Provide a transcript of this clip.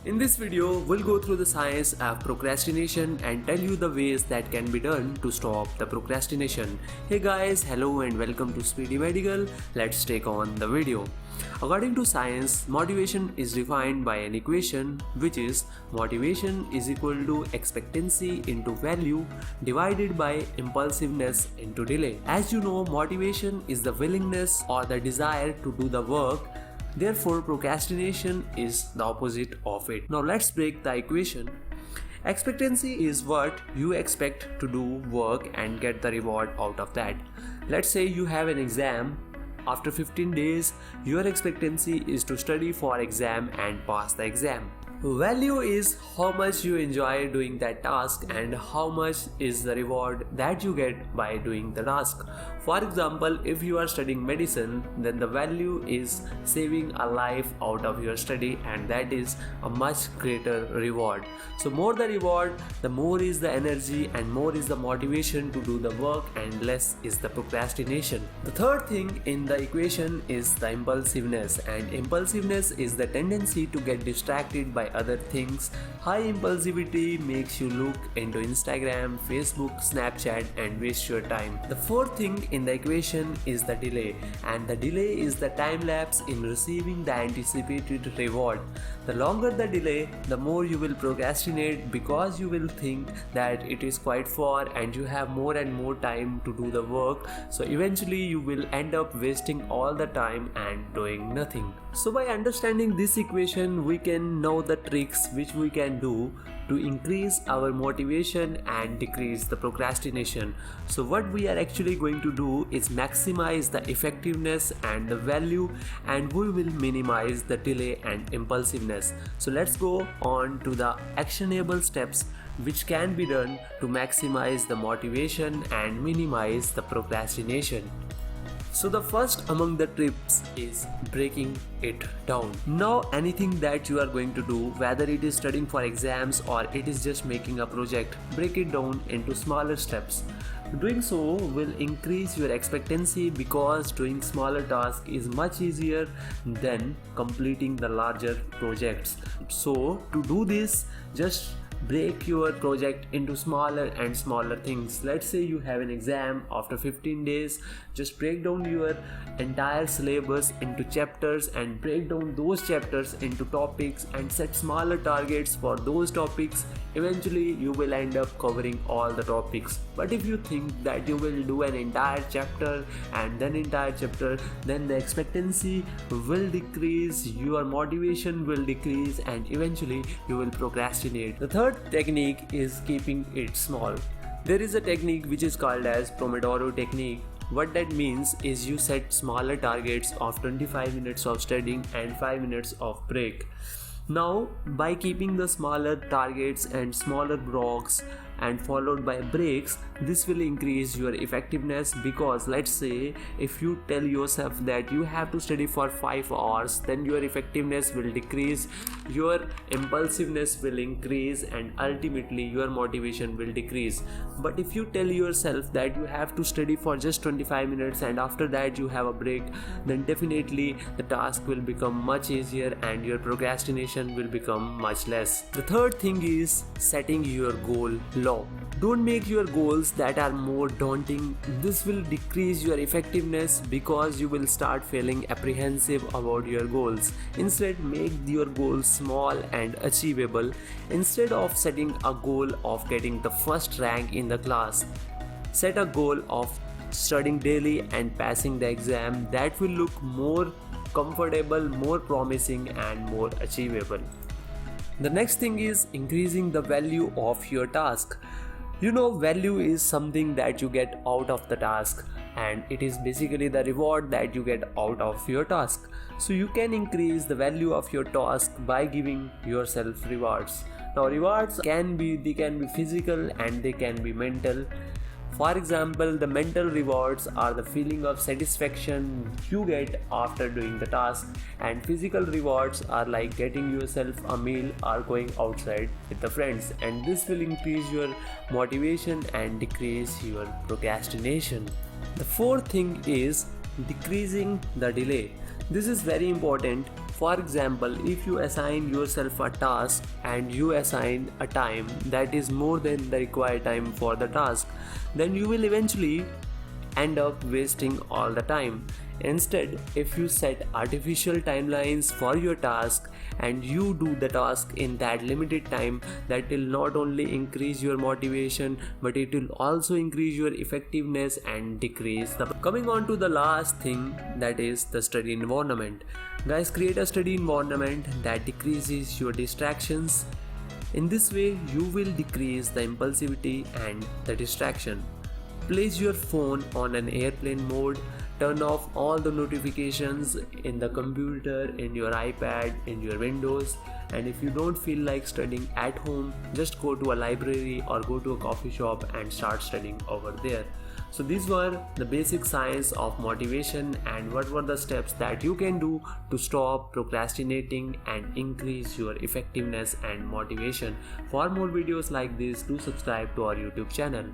In this video, we'll go through the science of procrastination and tell you the ways that can be done to stop the procrastination. Hey guys, hello and welcome to Speedy Medical. Let's take on the video. According to science, motivation is defined by an equation which is motivation is equal to expectancy into value divided by impulsiveness into delay. As you know, motivation is the willingness or the desire to do the work. Therefore, procrastination is the opposite of it. Now let's break the equation. Expectancy is what you expect to do work and get the reward out of that. Let's say you have an exam. After 15 days, your expectancy is to study for exam and pass the exam. Value is how much you enjoy doing that task and how much is the reward that you get by doing the task. For example, if you are studying medicine, then the value is saving a life out of your study, and that is a much greater reward. So more the reward, the more is the energy and more is the motivation to do the work and less is the procrastination. The third thing in the equation is the impulsiveness, and impulsiveness is the tendency to get distracted by other things. High impulsivity makes you look into Instagram, Facebook, Snapchat and waste your time. The fourth thing in the equation is the delay, and the delay is the time lapse in receiving the anticipated reward. The longer the delay, the more you will procrastinate because you will think that it is quite far and you have more and more time to do the work. So eventually you will end up wasting all the time and doing nothing. So by understanding this equation, we can know the tricks which we can do to increase our motivation and decrease the procrastination. So what we are actually going to do is maximize the effectiveness and the value, and we will minimize the delay and impulsiveness. So let's go on to the actionable steps which can be done to maximize the motivation and minimize the procrastination. So the first among the tips is breaking it down. Now anything that you are going to do, whether it is studying for exams or it is just making a project, break it down into smaller steps. Doing so will increase your expectancy because doing smaller tasks is much easier than completing the larger projects. So to do this, just break your project into smaller and smaller things. Let's say you have an exam after 15 days. Just break down your entire syllabus into chapters and break down those chapters into topics and set smaller targets for those topics. Eventually you will end up covering all the topics. But if you think that you will do an entire chapter and then entire chapter, then the expectancy will decrease, your motivation will decrease, and eventually you will procrastinate. The third technique is keeping it small. There is a technique which is called as Pomodoro technique. What that means is you set smaller targets of 25 minutes of studying and 5 minutes of break. Now, by keeping the smaller targets and smaller blocks and followed by breaks, this will increase your effectiveness, because let's say if you tell yourself that you have to study for 5 hours, then your effectiveness will decrease, your impulsiveness will increase, and ultimately your motivation will decrease. But if you tell yourself that you have to study for just 25 minutes and after that you have a break, then definitely the task will become much easier and your procrastination will become much less. The third thing is setting your goal low. Don't make your goals that are more daunting. This will decrease your effectiveness because you will start feeling apprehensive about your goals. Instead, make your goals small and achievable. Instead of setting a goal of getting the first rank in the class, set a goal of studying daily and passing the exam. That will look more comfortable, more promising and more achievable. The next thing is increasing the value of your task. You know, value is something that you get out of the task, and it is basically the reward that you get out of your task. So you can increase the value of your task by giving yourself rewards. Now rewards can be physical and they can be mental. For example, the mental rewards are the feeling of satisfaction you get after doing the task, and physical rewards are like getting yourself a meal or going outside with the friends, and this will increase your motivation and decrease your procrastination. The fourth thing is decreasing the delay. This is very important. For example, if you assign yourself a task and you assign a time that is more than the required time for the task, then you will eventually end up wasting all the time. Instead, if you set artificial timelines for your task and you do the task in that limited time, that will not only increase your motivation but it will also increase your effectiveness and decrease the. Coming on to the last thing, that is the study environment. Guys, create a study environment that decreases your distractions. In this way, you will decrease the impulsivity and the distraction. Place your phone on an airplane mode, turn off all the notifications in the computer, in your iPad, in your Windows, and if you don't feel like studying at home, just go to a library or go to a coffee shop and start studying over there. So these were the basic science of motivation and what were the steps that you can do to stop procrastinating and increase your effectiveness and motivation. For more videos like this, do subscribe to our YouTube channel.